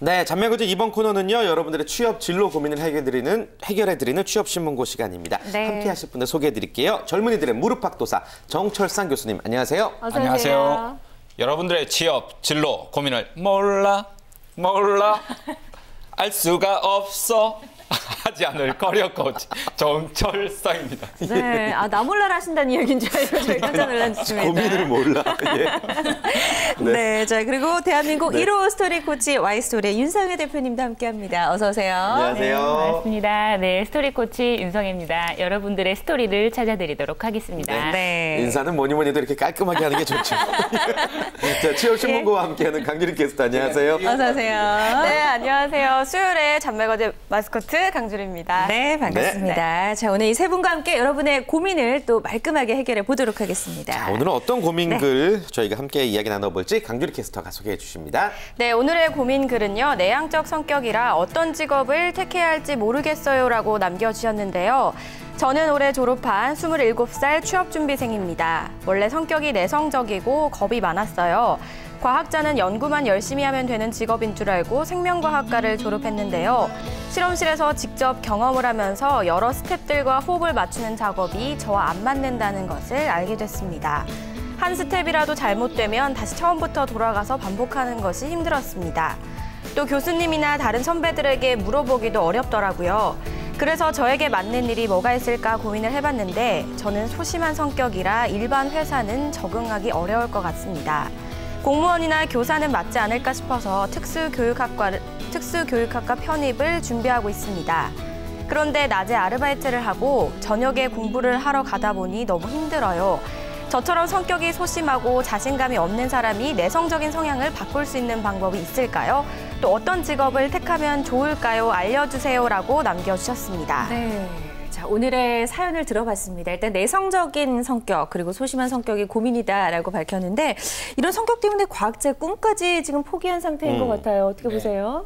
네, 잔매거진 이번 코너는요, 여러분들의 취업 진로 고민을 해결해드리는 취업신문고 시간입니다. 네. 함께 하실 분들 소개해드릴게요. 젊은이들의 무릎팍도사 정철상 교수님, 안녕하세요. 어서 안녕하세요. 여러분들의 취업 진로 고민을 몰라 알 수가 없어 하지 않을 커리어 코치 정철상입니다. 네, 나 몰라라 하신다는 이야기인 줄 알고 저희 깜짝 놀랐습니다. 고민을 몰라. 예. 네, 자 그리고 대한민국 1호 스토리 코치 Y스토리의 윤성혜 대표님도 함께합니다. 어서 오세요. 안녕하세요. 네, 반갑습니다. 네, 스토리 코치 윤성혜입니다. 여러분들의 스토리를 찾아드리도록 하겠습니다. 네. 인사는 뭐니 해도 이렇게 깔끔하게 하는 게 좋죠. 자, 취업신문고와 함께하는 강유리 게스트 안녕하세요. 어서 오세요. 네, 안녕하세요. 수요일에 잔매거진 마스코트 강주리입니다. 네, 반갑습니다. 자, 오늘 이 세 분과 함께 여러분의 고민을 또 말끔하게 해결해 보도록 하겠습니다. 자, 오늘은 어떤 고민글 저희가 함께 이야기 나눠볼지 강주리 캐스터가 소개해 주십니다. 네, 오늘의 고민 글은요. 내향적 성격이라 어떤 직업을 택해야 할지 모르겠어요라고 남겨주셨는데요. 저는 올해 졸업한 27살 취업준비생입니다. 원래 성격이 내성적이고 겁이 많았어요. 과학자는 연구만 열심히 하면 되는 직업인 줄 알고 생명과학과를 졸업했는데요. 실험실에서 직접 경험을 하면서 여러 스텝들과 호흡을 맞추는 작업이 저와 안 맞는다는 것을 알게 됐습니다. 한 스텝이라도 잘못되면 다시 처음부터 돌아가서 반복하는 것이 힘들었습니다. 또 교수님이나 다른 선배들에게 물어보기도 어렵더라고요. 그래서 저에게 맞는 일이 뭐가 있을까 고민을 해봤는데 저는 소심한 성격이라 일반 회사는 적응하기 어려울 것 같습니다. 공무원이나 교사는 맞지 않을까 싶어서 특수교육학과 편입을 준비하고 있습니다. 그런데 낮에 아르바이트를 하고 저녁에 공부를 하러 가다 보니 너무 힘들어요. 저처럼 성격이 소심하고 자신감이 없는 사람이 내성적인 성향을 바꿀 수 있는 방법이 있을까요? 또 어떤 직업을 택하면 좋을까요? 알려주세요라고 남겨주셨습니다. 네. 자, 오늘의 사연을 들어봤습니다. 일단 내성적인 성격 그리고 소심한 성격이 고민이다라고 밝혔는데 이런 성격 때문에 과학자 꿈까지 지금 포기한 상태인 것 같아요. 어떻게 보세요?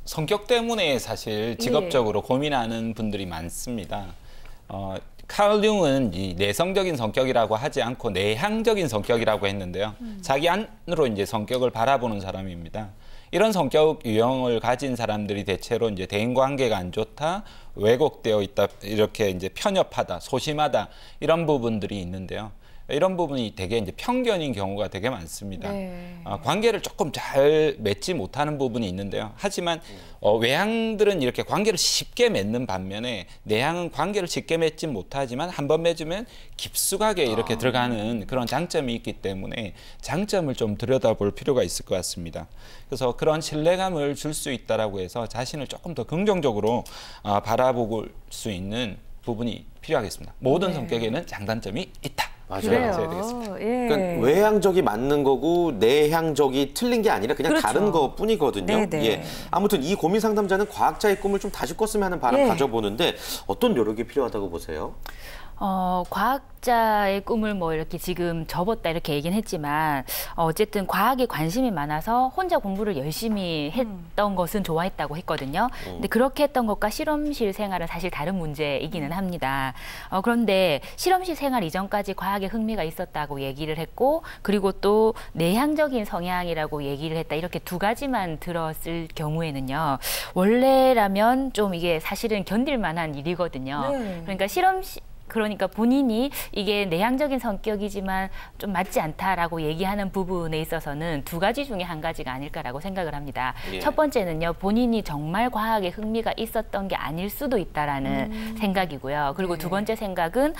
성격 때문에 사실 직업적으로 고민하는 분들이 많습니다. 칼 융은 이 내성적인 성격이라고 하지 않고 내향적인 성격이라고 했는데요. 자기 안으로 이제 성격을 바라보는 사람입니다. 이런 성격 유형을 가진 사람들이 대체로 이제 대인 관계가 안 좋다, 왜곡되어 있다, 이렇게 이제 편협하다, 소심하다 이런 부분들이 있는데요. 이런 부분이 되게 이제 편견인 경우가 되게 많습니다. 네. 관계를 조금 잘 맺지 못하는 부분이 있는데요. 하지만 외향들은 이렇게 관계를 쉽게 맺는 반면에 내향은 관계를 쉽게 맺지 못하지만 한번 맺으면 깊숙하게 이렇게 들어가는 그런 장점이 있기 때문에 장점을 좀 들여다볼 필요가 있을 것 같습니다. 그래서 그런 신뢰감을 줄 수 있다라고 해서 자신을 조금 더 긍정적으로 바라볼 수 있는 부분이 필요하겠습니다. 모든 성격에는 장단점이 있다. 맞아요. 예. 그러니까 외향적이 맞는 거고 내향적이 틀린 게 아니라 그냥 그렇죠. 다른 것뿐이거든요. 네네. 예. 아무튼 이 고민 상담자는 과학자의 꿈을 좀 다시 꿨으면 하는 바람 가져보는데 어떤 노력이 필요하다고 보세요? 과학자의 꿈을 뭐 이렇게 지금 접었다 이렇게 얘기는 했지만 어쨌든 과학에 관심이 많아서 혼자 공부를 열심히 했던 것은 좋아했다고 했거든요. 근데 그렇게 했던 것과 실험실 생활은 사실 다른 문제이기는 합니다. 그런데 실험실 생활 이전까지 과학에 흥미가 있었다고 얘기를 했고 그리고 또 내향적인 성향이라고 얘기를 했다. 이렇게 두 가지만 들었을 경우에는요. 원래라면 좀 이게 사실은 견딜 만한 일이거든요. 네. 그러니까 본인이 이게 내향적인 성격이지만 좀 맞지 않다라고 얘기하는 부분에 있어서는 두 가지 중에 한 가지가 아닐까라고 생각을 합니다. 예. 첫 번째는요. 본인이 정말 과학에 흥미가 있었던 게 아닐 수도 있다라는 생각이고요. 그리고 두 번째 생각은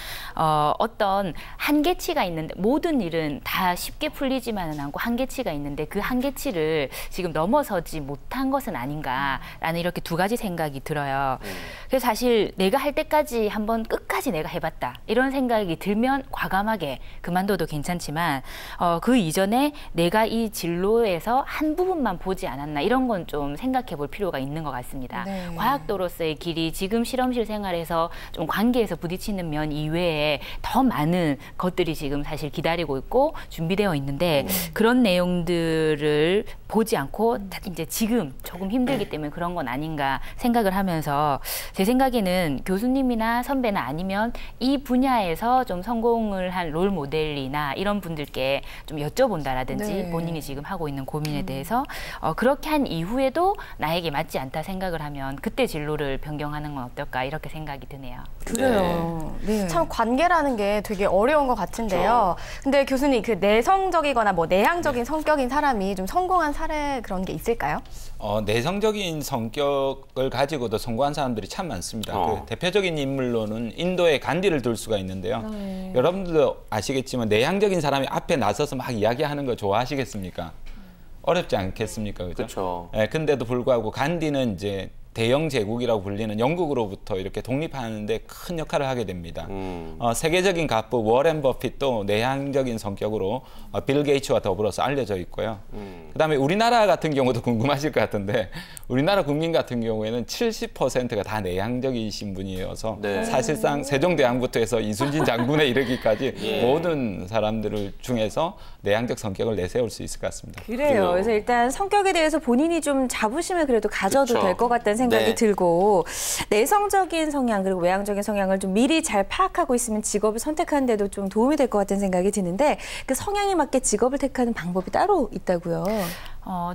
어떤 한계치가 있는데 모든 일은 다 쉽게 풀리지만은 않고 한계치가 있는데 그 한계치를 지금 넘어서지 못한 것은 아닌가라는 이렇게 두 가지 생각이 들어요. 그래서 사실 내가 할 때까지 한번 끝까지 내가 해봤다. 이런 생각이 들면 과감하게 그만둬도 괜찮지만 그 이전에 내가 이 진로에서 한 부분만 보지 않았나 이런 건 좀 생각해 볼 필요가 있는 것 같습니다. 네. 과학도로서의 길이 지금 실험실 생활에서 좀 관계에서 부딪히는 면 이외에 더 많은 것들이 지금 사실 기다리고 있고 준비되어 있는데 그런 내용들을 보지 않고 이제 지금 조금 힘들기 때문에 그런 건 아닌가 생각을 하면서 제 생각에는 교수님이나 선배나 아니면 이 분야에서 좀 성공을 한 롤 모델이나 이런 분들께 좀 여쭤본다라든지 네. 본인이 지금 하고 있는 고민에 대해서 그렇게 한 이후에도 나에게 맞지 않다 생각을 하면 그때 진로를 변경하는 건 어떨까 이렇게 생각이 드네요. 그래요. 네. 참 관계라는 게 되게 어려운 것 같은데요. 근데 교수님 그 내성적이거나 뭐 내향적인 성격인 사람이 좀 성공한 사례 그런 게 있을까요? 내성적인 성격을 가지고도 성공한 사람들이 참 많습니다. 어. 그 대표적인 인물로는 인도의 간디를 들 수가 있는데요. 여러분들도 아시겠지만 내향적인 사람이 앞에 나서서 막 이야기하는 거 좋아하시겠습니까? 어렵지 않겠습니까? 그죠? 그렇죠. 예, 근데도 불구하고 간디는 이제 대영 제국이라고 불리는 영국으로부터 이렇게 독립하는데 큰 역할을 하게 됩니다. 세계적인 갑부 워렌 버핏도 내향적인 성격으로 빌 게이츠와 더불어서 알려져 있고요. 그다음에 우리나라 같은 경우도 궁금하실 것 같은데 우리나라 국민 같은 경우에는 70%가 다 내향적이신 분이어서 네. 사실상 세종대왕부터 해서 이순신 장군에 이르기까지 예. 모든 사람들 중에서 내향적 성격을 내세울 수 있을 것 같습니다. 그래요. 그래서 일단 성격에 대해서 본인이 좀 자부심을 그래도 가져도 그렇죠. 될 것 같다는 생각이 네. 들고 내성적인 성향 그리고 외향적인 성향을 좀 미리 잘 파악하고 있으면 직업을 선택하는 데도 좀 도움이 될 것 같다는 생각이 드는데 그 성향에 맞게 직업을 택하는 방법이 따로 있다고요.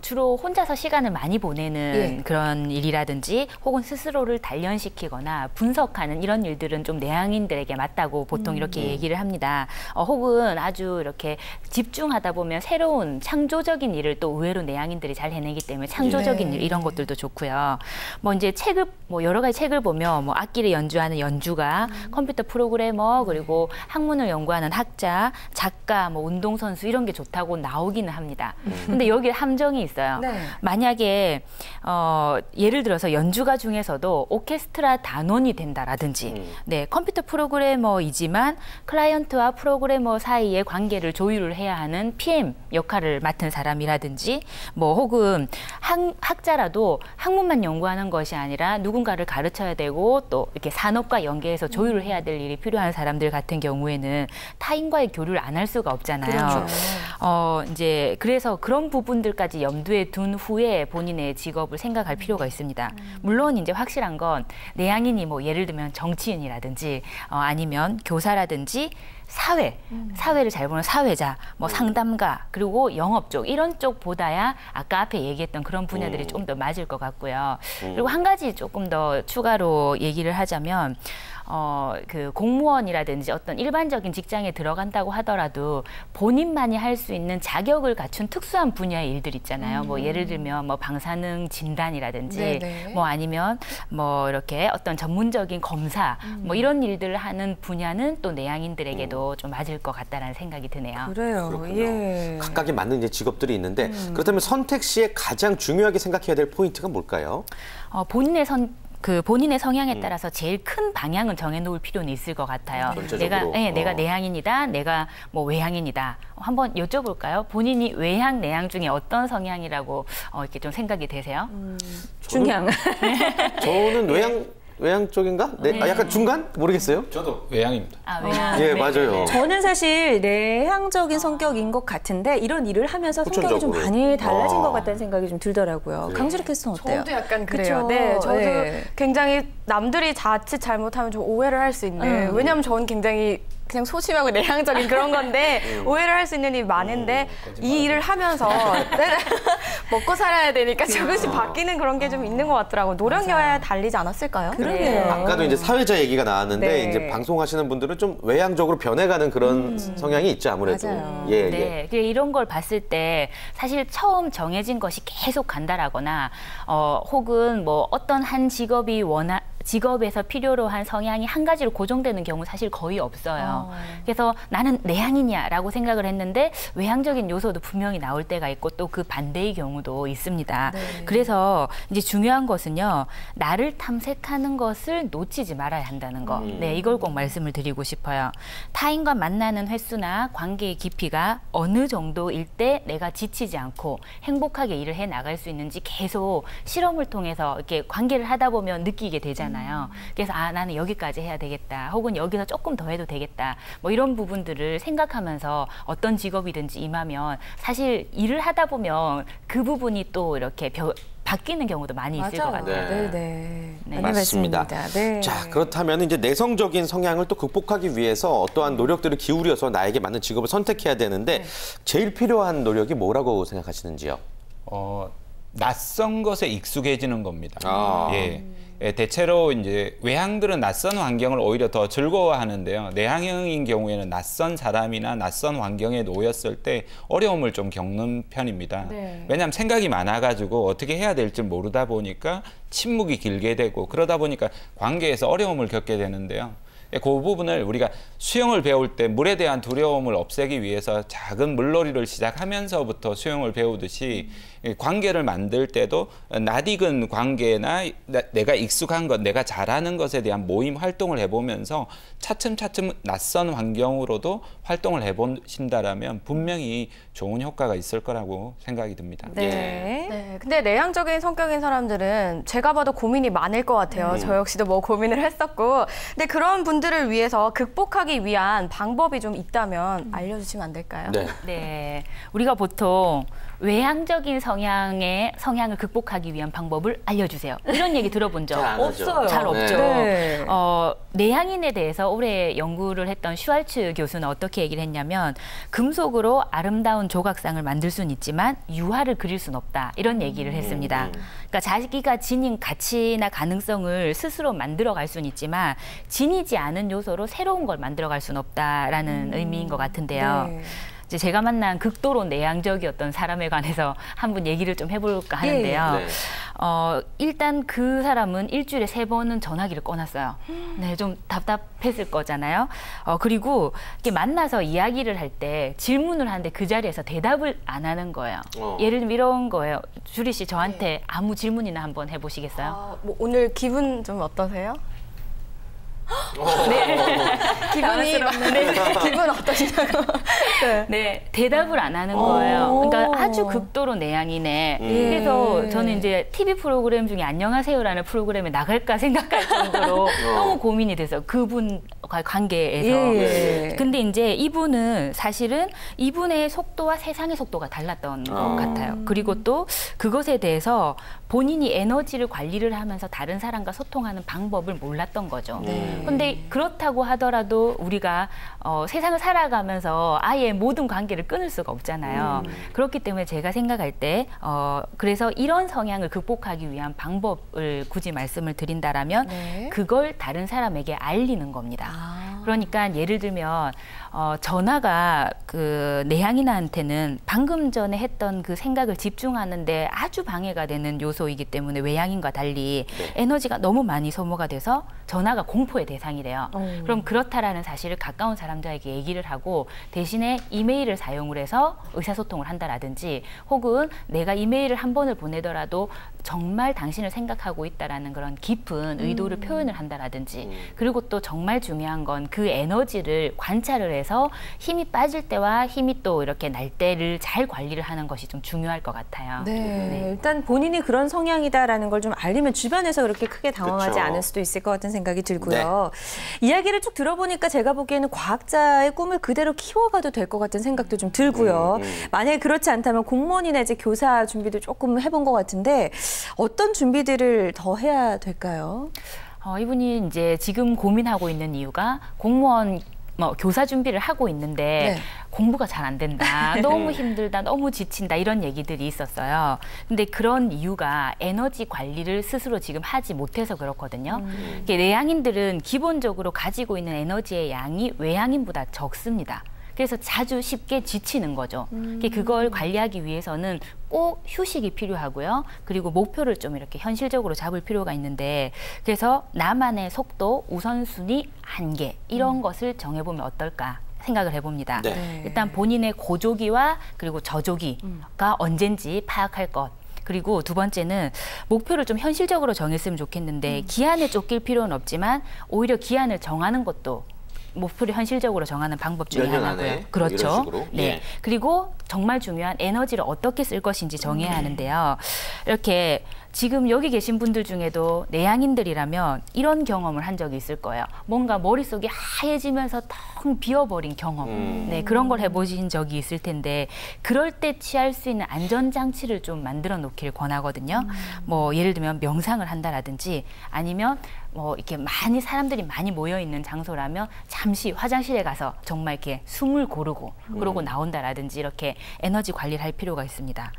주로 혼자서 시간을 많이 보내는 예. 그런 일이라든지 혹은 스스로를 단련시키거나 분석하는 이런 일들은 좀 내향인들에게 맞다고 보통 이렇게 얘기를 합니다. 혹은 아주 이렇게 집중하다 보면 새로운 창조적인 일을 또 의외로 내향인들이 잘 해내기 때문에 창조적인 일 이런 것들도 좋고요. 뭐 이제 책을 뭐 여러 가지 책을 보면 뭐 악기를 연주하는 연주가, 컴퓨터 프로그래머 그리고 학문을 연구하는 학자, 작가, 뭐 운동선수 이런 게 좋다고 나오기는 합니다. 근데 여기에 함정이 있어요. 네. 만약에 예를 들어서 연주가 중에서도 오케스트라 단원이 된다라든지 네, 컴퓨터 프로그래머이지만 클라이언트와 프로그래머 사이의 관계를 조율을 해야 하는 PM 역할을 맡은 사람이라든지 뭐 혹은 학자라도 학문만 연구하는 것이 아니라 누군가를 가르쳐야 되고 또 이렇게 산업과 연계해서 조율을 해야 될 일이 필요한 사람들 같은 경우에는 타인과의 교류를 안 할 수가 없잖아요. 그렇죠. 이제 그래서 그런 부분들까지 염두에 둔 후에 본인의 직업을 생각할 필요가 있습니다. 물론 이제 확실한 건 내향인이 뭐 예를 들면 정치인이라든지 아니면 교사라든지 사회를 잘 보는 사회자, 뭐 상담가, 그리고 영업 쪽 이런 쪽보다야 아까 앞에 얘기했던 그런 분야들이 좀 더 맞을 것 같고요. 그리고 한 가지 조금 더 추가로 얘기를 하자면 그 공무원이라든지 어떤 일반적인 직장에 들어간다고 하더라도 본인만이 할 수 있는 자격을 갖춘 특수한 분야의 일들 있잖아요. 뭐 예를 들면 뭐 방사능 진단이라든지 네네. 뭐 아니면 뭐 이렇게 어떤 전문적인 검사 뭐 이런 일들을 하는 분야는 또 내향인들에게도 좀 맞을 것 같다라는 생각이 드네요. 그래요. 그렇군요. 예. 각각에 맞는 이제 직업들이 있는데 그렇다면 선택 시에 가장 중요하게 생각해야 될 포인트가 뭘까요? 본인의 성향에 따라서 제일 큰 방향은 정해놓을 필요는 있을 것 같아요. 전체적으로. 내가 내향인이다, 내가 뭐 외향인이다. 한번 여쭤볼까요? 본인이 외향, 내향 중에 어떤 성향이라고 이렇게 좀 생각이 되세요? 중향. 저는 외향 쪽인가? 네. 약간 중간? 모르겠어요. 저도 외향입니다. 외향. 예, 맞아요. 저는 사실 내향적인 성격인 것 같은데 이런 일을 하면서 성격이 좀 후천적으로. 많이 달라진 것 같다는 생각이 좀 들더라고요. 강수리 캐스터는 어때요? 저도 약간 그래요. 그쵸? 네, 저도 네. 굉장히 남들이 자칫 잘못하면 좀 오해를 할 수 있는. 왜냐하면 저는 굉장히 그냥 소심하고 내향적인 그런 건데 오해를 할 수 있는 일이 많은데 이 일을 하면서 먹고 살아야 되니까 조금씩 바뀌는 그런 게 좀 있는 것 같더라고요. 노력여야 달리지 않았을까요? 그러게요. 아까도 이제 사회자 얘기가 나왔는데 네. 이제 방송하시는 분들은 좀 외향적으로 변해가는 그런 성향이 있죠, 아무래도. 맞아요. 예, 예. 네, 이런 걸 봤을 때 사실 처음 정해진 것이 계속 간다라거나 혹은 뭐 어떤 한 직업에서 필요로 한 성향이 한 가지로 고정되는 경우 사실 거의 없어요. 그래서 나는 내향인이야라고 생각을 했는데 외향적인 요소도 분명히 나올 때가 있고 또 그 반대의 경우도 있습니다. 네. 그래서 이제 중요한 것은요, 나를 탐색하는 것을 놓치지 말아야 한다는 거. 네, 이걸 꼭 말씀을 드리고 싶어요. 타인과 만나는 횟수나 관계의 깊이가 어느 정도일 때 내가 지치지 않고 행복하게 일을 해 나갈 수 있는지 계속 실험을 통해서 이렇게 관계를 하다 보면 느끼게 되잖아요. 있잖아요. 그래서 나는 여기까지 해야 되겠다. 혹은 여기서 조금 더 해도 되겠다. 뭐 이런 부분들을 생각하면서 어떤 직업이든지 임하면 사실 일을 하다 보면 그 부분이 또 이렇게 바뀌는 경우도 많이 있을 것 같아요. 네. 맞습니다. 네. 자, 그렇다면 이제 내성적인 성향을 또 극복하기 위해서 어떠한 노력들을 기울여서 나에게 맞는 직업을 선택해야 되는데 제일 필요한 노력이 뭐라고 생각하시는지요? 낯선 것에 익숙해지는 겁니다. 예. 대체로 이제 외향들은 낯선 환경을 오히려 더 즐거워하는데요. 내향형인 경우에는 낯선 사람이나 낯선 환경에 놓였을 때 어려움을 좀 겪는 편입니다. 왜냐하면 생각이 많아가지고 어떻게 해야 될지 모르다 보니까 침묵이 길게 되고 그러다 보니까 관계에서 어려움을 겪게 되는데요. 그 부분을 우리가 수영을 배울 때 물에 대한 두려움을 없애기 위해서 작은 물놀이를 시작하면서부터 수영을 배우듯이 관계를 만들 때도 낯익은 관계나 내가 익숙한 것, 내가 잘하는 것에 대한 모임 활동을 해보면서 차츰차츰 낯선 환경으로도 활동을 해보신다라면 분명히 좋은 효과가 있을 거라고 생각이 듭니다. 네. 근데 내향적인 성격인 사람들은 제가 봐도 고민이 많을 것 같아요. 저 역시도 뭐 고민을 했었고. 근데 그런 분들을 위해서 극복하기 위한 방법이 좀 있다면 알려주시면 안 될까요? 네. 우리가 보통 외향적인 성향을 극복하기 위한 방법을 알려주세요. 이런 얘기 들어본 적 없어요. 잘 없죠. 네. 내향인에 대해서 오래 연구를 했던 슈왈츠 교수는 어떻게 얘기를 했냐면 금속으로 아름다운 조각상을 만들 수는 있지만 유화를 그릴 수는 없다. 이런 얘기를 했습니다. 그러니까 자기가 지닌 가치나 가능성을 스스로 만들어갈 수는 있지만 지니지 않은 요소로 새로운 걸 만들어갈 수는 없다라는 의미인 것 같은데요. 이제 제가 만난 극도로 내향적이었던 사람에 관해서 한번 얘기를 좀 해볼까 하는데요. 일단 그 사람은 일주일에 3번은 전화기를 꺼놨어요. 네, 좀 답답했을 거잖아요. 그리고 이렇게 만나서 이야기를 할 때 질문을 하는데 그 자리에서 대답을 안 하는 거예요. 예를 들면 이런 거예요. 주리 씨 저한테 아무 질문이나 한번 해보시겠어요? 뭐 오늘 기분 좀 어떠세요? 기분 어떠시냐고. 네, 대답을 안 하는 거예요. 그러니까 아주 극도로 내향이네. 그래서 저는 이제 TV 프로그램 중에 안녕하세요라는 프로그램에 나갈까 생각할 정도로 너무 고민이 돼서 그분과 관계에서. 근데 이제 이분은 사실은 이분의 속도와 세상의 속도가 달랐던 것 같아요. 그리고 또 그것에 대해서 본인이 에너지를 관리를 하면서 다른 사람과 소통하는 방법을 몰랐던 거죠. 근데 그렇다고 하더라도 우리가 세상을 살아가면서 아예 모든 관계를 끊을 수가 없잖아요. 그렇기 때문에 제가 생각할 때 그래서 이런 성향을 극복하기 위한 방법을 굳이 말씀을 드린다라면 그걸 다른 사람에게 알리는 겁니다. 그러니까 예를 들면 전화가 그 내향인한테는 방금 전에 했던 그 생각을 집중하는데 아주 방해가 되는 요소이기 때문에 외향인과 달리 에너지가 너무 많이 소모가 돼서 전화가 공포의 대상이 돼요. 그럼 그렇다라는 사실을 가까운 사람들에게 얘기를 하고 대신에 이메일을 사용을 해서 의사소통을 한다라든지 혹은 내가 이메일을 한 번을 보내더라도 정말 당신을 생각하고 있다라는 그런 깊은 의도를 표현을 한다라든지 그리고 또 정말 중요한 건 그 에너지를 관찰을 해서 힘이 빠질 때와 힘이 또 이렇게 날 때를 잘 관리를 하는 것이 좀 중요할 것 같아요. 일단 본인이 그런 성향이다라는 걸 좀 알리면 주변에서 그렇게 크게 당황하지 않을 수도 있을 것 같은 생각이 들고요. 이야기를 쭉 들어보니까 제가 보기에는 과학자의 꿈을 그대로 키워가도 될 것 같은 생각도 좀 들고요. 만약에 그렇지 않다면 공무원이나 이제 교사 준비도 조금 해본 것 같은데 어떤 준비들을 더 해야 될까요? 이분이 이제 지금 고민하고 있는 이유가 공무원 교사 준비를 하고 있는데 공부가 잘 안 된다, 너무 힘들다, 너무 지친다 이런 얘기들이 있었어요. 근데 그런 이유가 에너지 관리를 스스로 지금 하지 못해서 그렇거든요. 내향인들은 기본적으로 가지고 있는 에너지의 양이 외향인보다 적습니다. 그래서 자주 쉽게 지치는 거죠. 그걸 관리하기 위해서는 꼭 휴식이 필요하고요. 그리고 목표를 좀 이렇게 현실적으로 잡을 필요가 있는데 그래서 나만의 속도, 우선순위, 한계 이런 것을 정해보면 어떨까 생각을 해봅니다. 일단 본인의 고조기와 그리고 저조기가 언젠지 파악할 것. 그리고 두 번째는 목표를 좀 현실적으로 정했으면 좋겠는데 기한에 쫓길 필요는 없지만 오히려 기한을 정하는 것도 목표를 현실적으로 정하는 방법 중에 하나고요. 그렇죠. 네. 그리고 정말 중요한 에너지를 어떻게 쓸 것인지 정해야 하는데요. 이렇게 지금 여기 계신 분들 중에도 내향인들이라면 이런 경험을 한 적이 있을 거예요. 뭔가 머릿속이 하얘지면서 텅 비어버린 경험. 네, 그런 걸 해보신 적이 있을 텐데 그럴 때 취할 수 있는 안전장치를 좀 만들어 놓기를 권하거든요. 뭐 예를 들면 명상을 한다라든지 아니면 뭐 이렇게 사람들이 많이 모여 있는 장소라면 잠시 화장실에 가서 정말 이렇게 숨을 고르고 그러고 나온다라든지 이렇게 에너지 관리를 할 필요가 있습니다.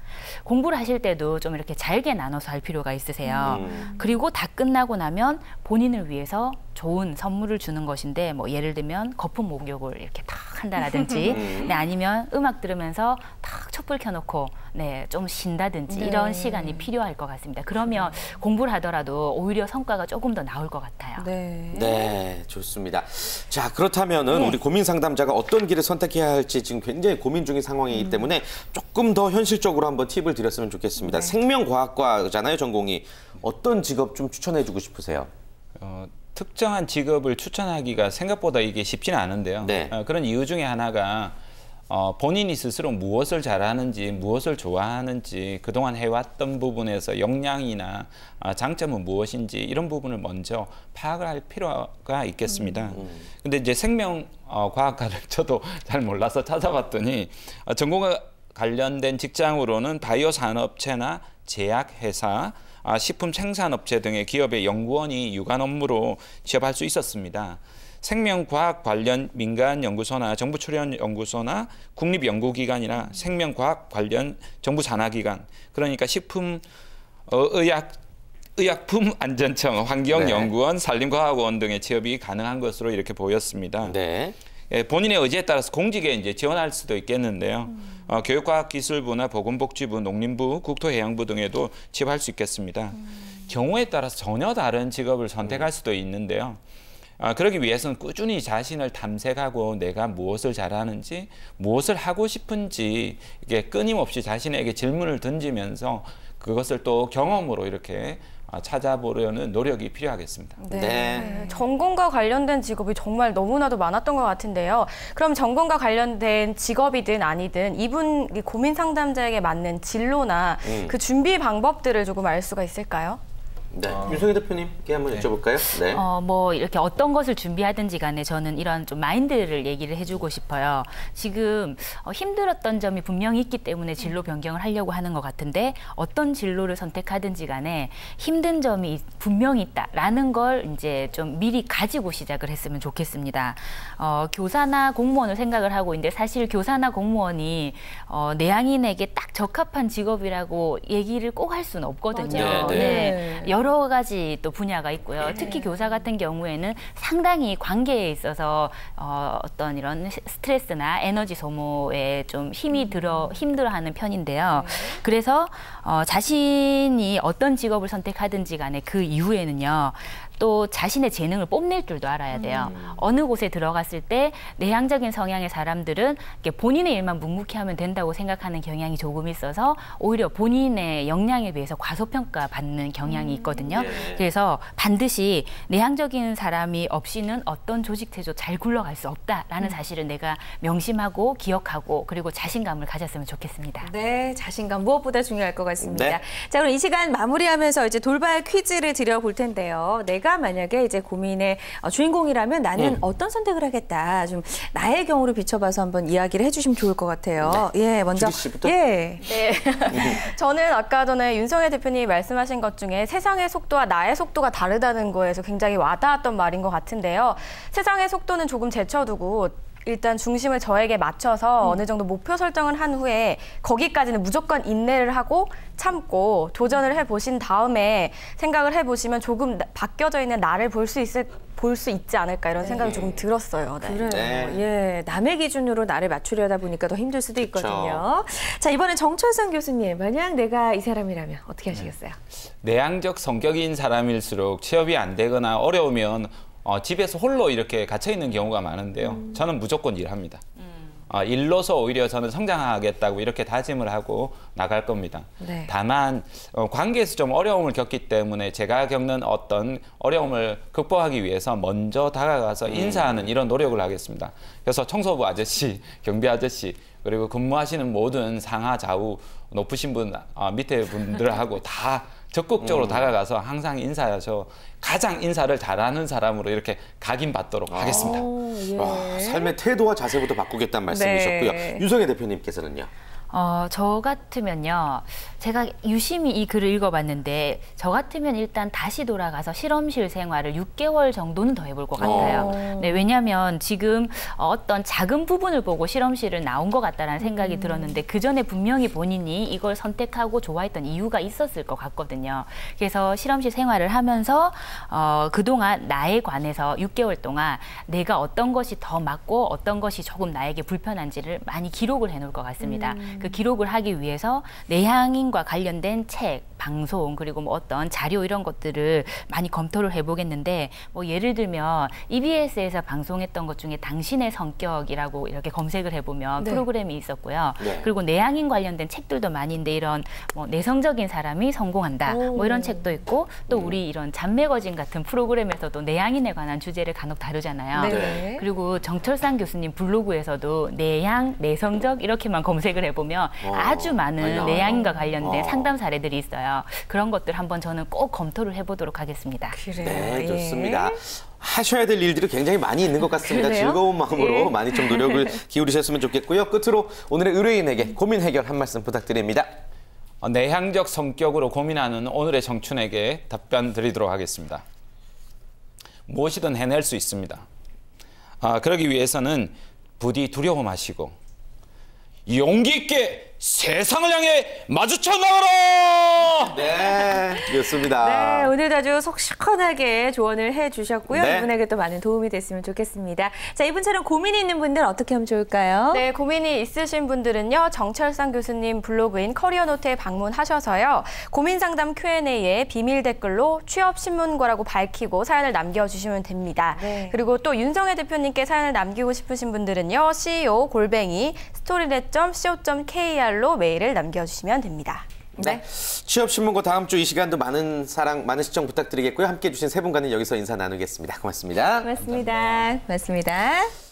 공부를 하실 때도 좀 이렇게 잘게 나눠서 할 필요가 있으세요. 그리고 다 끝나고 나면 본인을 위해서 좋은 선물을 주는 것인데 뭐 예를 들면 거품 목욕을 이렇게 탁 한다라든지 네, 아니면 음악 들으면서 탁 촛불 켜놓고 네, 좀 쉰다든지 이런 시간이 필요할 것 같습니다. 그러면 공부를 하더라도 오히려 성과가 조금 더 나올 것 같아요. 네, 좋습니다. 자, 그렇다면은 우리 고민 상담자가 어떤 길을 선택해야 할지 지금 굉장히 고민 중인 상황이기 때문에 조금 더 현실적으로 한번 팁을 드렸으면 좋겠습니다. 생명과학과잖아요, 전공이. 어떤 직업 좀 추천해주고 싶으세요? 특정한 직업을 추천하기가 생각보다 이게 쉽지는 않은데요. 네. 그런 이유 중에 하나가 본인이 스스로 무엇을 잘하는지, 무엇을 좋아하는지, 그동안 해왔던 부분에서 역량이나 장점은 무엇인지 이런 부분을 먼저 파악을 할 필요가 있겠습니다. 근데 이제 생명과학과를 저도 잘 몰라서 찾아봤더니 전공과 관련된 직장으로는 바이오 산업체나 제약회사, 식품 생산업체 등의 기업의 연구원이 유관 업무로 취업할 수 있었습니다. 생명과학 관련 민간연구소나 정부 출연 연구소나 국립연구기관이나 생명과학 관련 정부 산하기관, 그러니까 식품, 의약품 안전청, 환경연구원, 산림과학원 등의 취업이 가능한 것으로 이렇게 보였습니다. 네. 본인의 의지에 따라서 공직에 이제 지원할 수도 있겠는데요. 교육과학기술부나 보건복지부, 농림부, 국토해양부 등에도 취업할 수 있겠습니다. 경우에 따라서 전혀 다른 직업을 선택할 수도 있는데요. 그러기 위해서는 꾸준히 자신을 탐색하고 내가 무엇을 잘하는지, 무엇을 하고 싶은지 이게 끊임없이 자신에게 질문을 던지면서 그것을 또 경험으로 이렇게 찾아보려는 노력이 필요하겠습니다. 네. 전공과 관련된 직업이 정말 너무나도 많았던 것 같은데요. 그럼 전공과 관련된 직업이든 아니든 이분 고민 상담자에게 맞는 진로나 그 준비 방법들을 조금 알 수가 있을까요? 네. 윤성희 대표님께 한번 여쭤볼까요? 네. 뭐 이렇게 어떤 것을 준비하든지 간에 저는 이런 좀 마인드를 얘기를 해주고 싶어요. 지금 힘들었던 점이 분명히 있기 때문에 진로 변경을 하려고 하는 것 같은데 어떤 진로를 선택하든지 간에 힘든 점이 분명히 있다라는 걸 이제 좀 미리 가지고 시작을 했으면 좋겠습니다. 교사나 공무원을 생각을 하고 있는데 사실 교사나 공무원이 내향인에게 딱 적합한 직업이라고 얘기를 꼭 할 수는 없거든요. 네. 여러 가지 또 분야가 있고요. 특히 교사 같은 경우에는 상당히 관계에 있어서 어떤 이런 스트레스나 에너지 소모에 좀 힘들어하는 편인데요. 그래서 자신이 어떤 직업을 선택하든지 간에 그 이후에는요. 또 자신의 재능을 뽐낼 줄도 알아야 돼요. 어느 곳에 들어갔을 때 내향적인 성향의 사람들은 본인의 일만 묵묵히 하면 된다고 생각하는 경향이 조금 있어서 오히려 본인의 역량에 비해서 과소평가 받는 경향이 있거든요. 그래서 반드시 내향적인 사람이 없이는 어떤 조직체도 잘 굴러갈 수 없다라는 사실을 내가 명심하고 기억하고 그리고 자신감을 가졌으면 좋겠습니다. 네, 자신감 무엇보다 중요할 것 같습니다. 네. 자, 그럼 이 시간 마무리하면서 이제 돌발 퀴즈를 드려볼 텐데요. 내가 만약에 이제 고민의 주인공이라면 나는 어떤 선택을 하겠다. 좀 나의 경우를 비춰봐서 한번 이야기를 해주시면 좋을 것 같아요. 네. 예, 먼저. 씨부터? 예. 네. 저는 아까 전에 윤성혜 대표님이 말씀하신 것 중에 세상의 속도와 나의 속도가 다르다는 거에서 굉장히 와닿았던 말인 것 같은데요. 세상의 속도는 조금 제쳐두고 일단 중심을 저에게 맞춰서 어느 정도 목표 설정을 한 후에 거기까지는 무조건 인내를 하고 참고 도전을 해보신 다음에 생각을 해보시면 조금 바뀌어져 있는 나를 볼 수 있지 않을까 이런 생각이 조금 들었어요. 네. 그래요. 네. 예, 남의 기준으로 나를 맞추려다 보니까 더 힘들 수도 있거든요. 자, 이번엔 정철성 교수님, 만약 내가 이 사람이라면 어떻게 하시겠어요? 내향적 성격인 사람일수록 취업이 안 되거나 어려우면 집에서 홀로 이렇게 갇혀 있는 경우가 많은데요. 저는 무조건 일합니다. 일로서 오히려 저는 성장하겠다고 이렇게 다짐을 하고 나갈 겁니다. 네. 다만 관계에서 좀 어려움을 겪기 때문에 제가 겪는 어떤 어려움을 극복하기 위해서 먼저 다가가서 인사하는 이런 노력을 하겠습니다. 그래서 청소부 아저씨, 경비 아저씨, 그리고 근무하시는 모든 상하 좌우 높으신 분, 밑에 분들하고 다 적극적으로 다가가서 항상 인사하셔 가장 인사를 잘하는 사람으로 이렇게 각인받도록 하겠습니다. 예. 와, 삶의 태도와 자세부터 바꾸겠다는 말씀이셨고요. 네. 유성애 대표님께서는요. 저 같으면요. 제가 유심히 이 글을 읽어봤는데 저 같으면 일단 다시 돌아가서 실험실 생활을 6개월 정도는 더 해볼 것 같아요. 네, 왜냐하면 지금 어떤 작은 부분을 보고 실험실을 나온 것 같다라는 생각이 들었는데 그 전에 분명히 본인이 이걸 선택하고 좋아했던 이유가 있었을 것 같거든요. 그래서 실험실 생활을 하면서 그동안 나에 관해서 6개월 동안 내가 어떤 것이 더 맞고 어떤 것이 조금 나에게 불편한지를 많이 기록을 해놓을 것 같습니다. 그 기록을 하기 위해서 내향인과 관련된 책, 방송 그리고 뭐 어떤 자료 이런 것들을 많이 검토를 해보겠는데 뭐 예를 들면 EBS에서 방송했던 것 중에 당신의 성격이라고 이렇게 검색을 해보면 네. 프로그램이 있었고요. 네. 그리고 내향인 관련된 책들도 많이 있는데 이런 뭐 내성적인 사람이 성공한다 뭐 이런 책도 있고 또 우리 이런 잡매거진 같은 프로그램에서도 내향인에 관한 주제를 간혹 다루잖아요. 네. 그리고 정철상 교수님 블로그에서도 내향, 내성적 이렇게만 검색을 해보면 아주 많이 많은 나와요. 내향인과 관련된 상담 사례들이 있어요. 그런 것들 한번 저는 꼭 검토를 해보도록 하겠습니다. 그래요. 네, 예. 좋습니다. 하셔야 될 일들이 굉장히 많이 있는 것 같습니다. 그러네요. 즐거운 마음으로 예. 많이 좀 노력을 기울이셨으면 좋겠고요. 끝으로 오늘의 의뢰인에게 고민 해결 한 말씀 부탁드립니다. 내향적 성격으로 고민하는 오늘의 청춘에게 답변 드리도록 하겠습니다. 무엇이든 해낼 수 있습니다. 그러기 위해서는 부디 두려워 마시고 용기 있게 세상을 향해 마주쳐 나가라! 네, 좋습니다. 네, 오늘도 아주 속 시원하게 조언을 해주셨고요. 네. 이분에게 또 많은 도움이 됐으면 좋겠습니다. 자, 이분처럼 고민이 있는 분들 어떻게 하면 좋을까요? 네, 고민이 있으신 분들은요. 정철상 교수님 블로그인 커리어노트에 방문하셔서요. 고민상담 Q&A에 비밀 댓글로 취업신문고라고 밝히고 사연을 남겨주시면 됩니다. 네. 그리고 또 윤성애 대표님께 사연을 남기고 싶으신 분들은요. ceo@storynet.co.kr로 메일을 남겨주시면 됩니다. 네. 취업신문고 다음 주 이 시간도 많은 사랑, 많은 시청 부탁드리겠고요. 함께해 주신 세 분과는 여기서 인사 나누겠습니다. 고맙습니다. 고맙습니다. 고맙습니다.